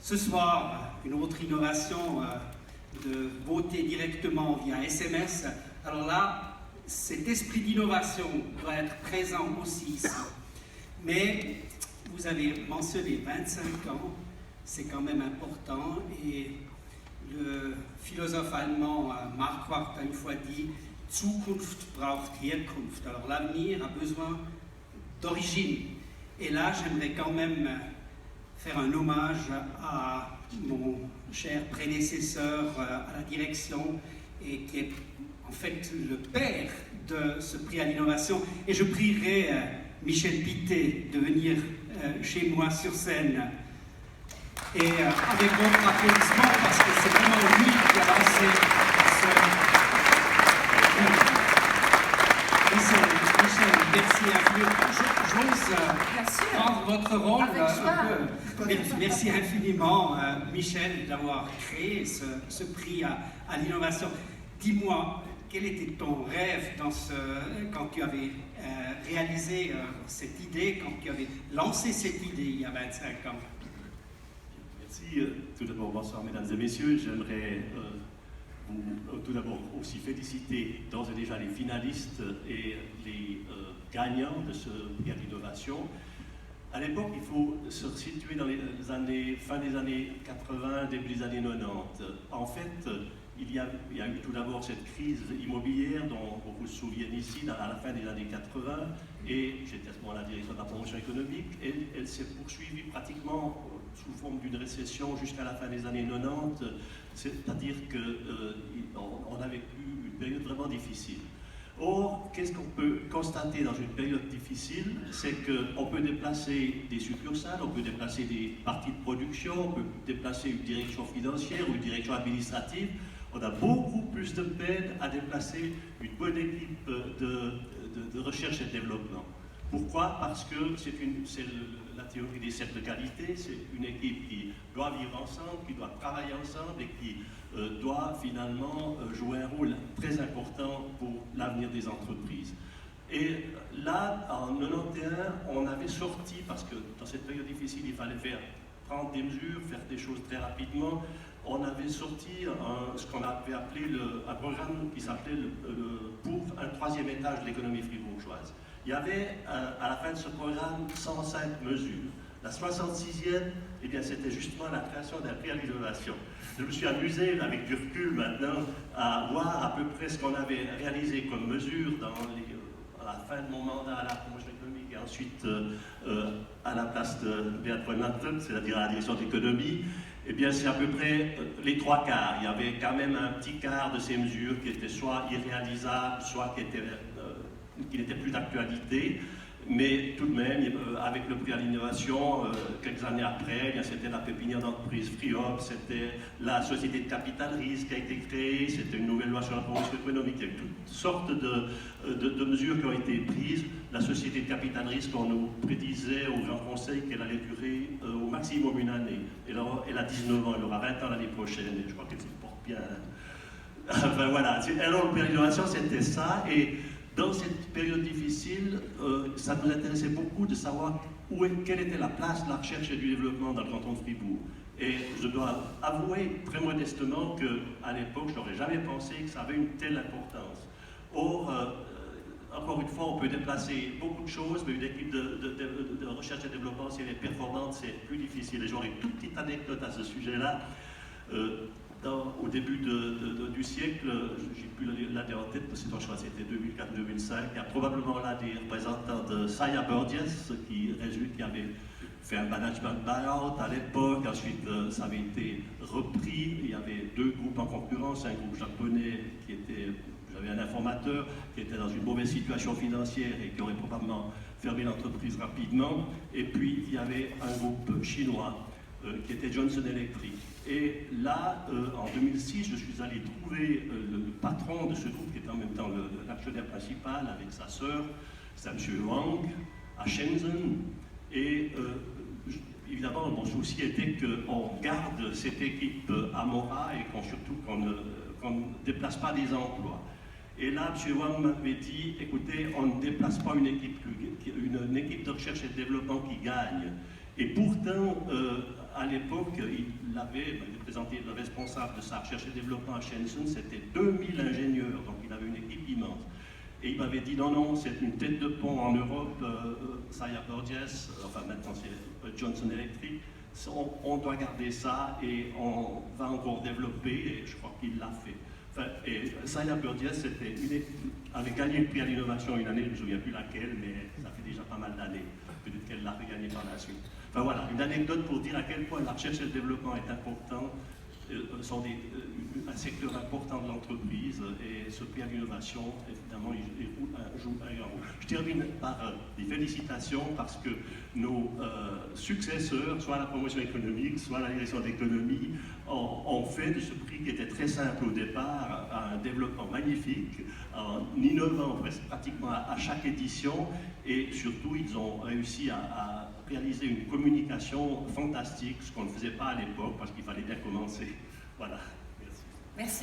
Ce soir, une autre innovation de voter directement via SMS. Alors là, cet esprit d'innovation doit être présent aussi ici. Mais vous avez mentionné 25 ans, c'est quand même important. Et le philosophe allemand Marquardt a une fois dit « Zukunft braucht Herkunft ». Alors l'avenir a besoin d'origine. Et là, j'aimerais quand même faire un hommage à mon cher prédécesseur à la direction et qui est en fait le père de ce prix à l'innovation. Et je prierai Michel Pittet de venir chez moi sur scène et avec votre applaudissement parce que c'est vraiment lui qui a lancé ce... Michel, merci infiniment. J'ose prendre votre rôle un peu. Merci infiniment, Michel, d'avoir créé ce prix à l'innovation. Dis-moi, quel était ton rêve quand tu avais réalisé cette idée, quand tu avais lancé cette idée il y a 25 ans? Merci. Tout d'abord, bonsoir mesdames et messieurs. J'aimerais vous tout d'abord aussi féliciter d'ores et déjà les finalistes et les gagnants de ce prix à l'innovation. À l'époque, il faut se situer dans les années, fin des années 80, début des années 90. En fait, il y a eu tout d'abord cette crise immobilière dont beaucoup se souviennent ici, à la fin des années 80, et j'étais à ce moment-là directeur de la promotion économique, et elle s'est poursuivie pratiquement sous forme d'une récession jusqu'à la fin des années 90, c'est-à-dire qu'on a vécu une période vraiment difficile. Or, qu'est-ce qu'on peut constater dans une période difficile? C'est qu'on peut déplacer des succursales, on peut déplacer des parties de production, on peut déplacer une direction financière ou une direction administrative. On a beaucoup plus de peine à déplacer une bonne équipe de recherche et de développement. Pourquoi? Parce que c'est la théorie des cercles de qualité, c'est une équipe qui doit vivre ensemble, qui doit travailler ensemble et qui doit finalement jouer un rôle très important pour l'avenir des entreprises. Et là, en 91, on avait sorti, parce que dans cette période difficile, il fallait prendre des mesures, faire des choses très rapidement, on avait sorti ce qu'on avait appelé un programme qui s'appelait pour un troisième étage de l'économie fribourgeoise. Il y avait à la fin de ce programme 105 mesures. La 66e, eh bien, c'était justement la création d'un prix à l'innovation. Je me suis amusé, avec du recul maintenant, à voir à peu près ce qu'on avait réalisé comme mesures à la fin de mon mandat à la promotion économique et ensuite à la place de Béatrice Nanton, c'est-à-dire à la direction d'économie. Eh bien, c'est à peu près les trois quarts. Il y avait quand même un petit quart de ces mesures qui étaient soit irréalisables, soit qui n'étaient plus d'actualité. Mais tout de même, avec le prix à l'innovation, quelques années après, c'était la pépinière d'entreprise FreeHop, c'était la société de capital risque qui a été créée, c'était une nouvelle loi sur la promotion économique, il y a eu toutes sortes de mesures qui ont été prises. La société de capital risque, on nous prédisait au Grand Conseil qu'elle allait durer au maximum une année. Et alors, elle a 19 ans, elle aura 20 ans l'année prochaine, et je crois qu'elle se porte bien. Enfin voilà, alors le prix à l'innovation, c'était ça. Et dans cette période difficile, ça nous intéressait beaucoup de savoir quelle était la place de la recherche et du développement dans le canton de Fribourg. Et je dois avouer très modestement qu'à l'époque, je n'aurais jamais pensé que ça avait une telle importance. Or, encore une fois, on peut déplacer beaucoup de choses, mais une équipe de recherche et développement, si elle est performante, c'est plus difficile. Et j'aurais une toute petite anecdote à ce sujet-là. Au début du siècle, j'ai plus l'année en tête, parce que je crois que c'était 2004-2005, il y a probablement là des représentants de Saya Burgess qui avait fait un management buyout à l'époque, ensuite ça avait été repris, il y avait deux groupes en concurrence, un groupe japonais j'avais un informateur qui était dans une mauvaise situation financière et qui aurait probablement fermé l'entreprise rapidement, et puis il y avait un groupe chinois qui était Johnson Electric. Et là, en 2006, je suis allé trouver le patron de ce groupe, qui était en même temps l'actionnaire principal, avec sa sœur, c'est M. Wang, à Shenzhen. Et évidemment, mon souci était qu'on garde cette équipe à Mora et qu'on ne déplace pas des emplois. Et là, M. Wang m'avait dit, écoutez, on ne déplace pas une équipe de recherche et de développement qui gagne. Et pourtant, à l'époque, il avait présenté le responsable de sa recherche et développement à Shenzhen, c'était 2000 ingénieurs, donc il avait une équipe immense. Et il m'avait dit non, c'est une tête de pont en Europe, Saya Burgess, enfin maintenant c'est Johnson Electric, on doit garder ça et on va encore développer, et je crois qu'il l'a fait. Enfin, et Saya Burgess avait gagné le prix à l'innovation une année, je ne me souviens plus laquelle, mais ça fait déjà pas mal d'années. Peut-être qu'elle l'a regagné par la suite. Enfin voilà, une anecdote pour dire à quel point la recherche et le développement est important, sont un secteur important de l'entreprise, et ce prix à l'innovation, évidemment, il joue un grand rôle. Je termine par des félicitations parce que nos successeurs, soit à la promotion économique, soit à la direction de l'économie, ont fait de ce prix qui était très simple au départ un développement magnifique, en innovant pratiquement à chaque édition, et surtout ils ont réussi à réaliser une communication fantastique, ce qu'on ne faisait pas à l'époque parce qu'il fallait bien commencer. Voilà.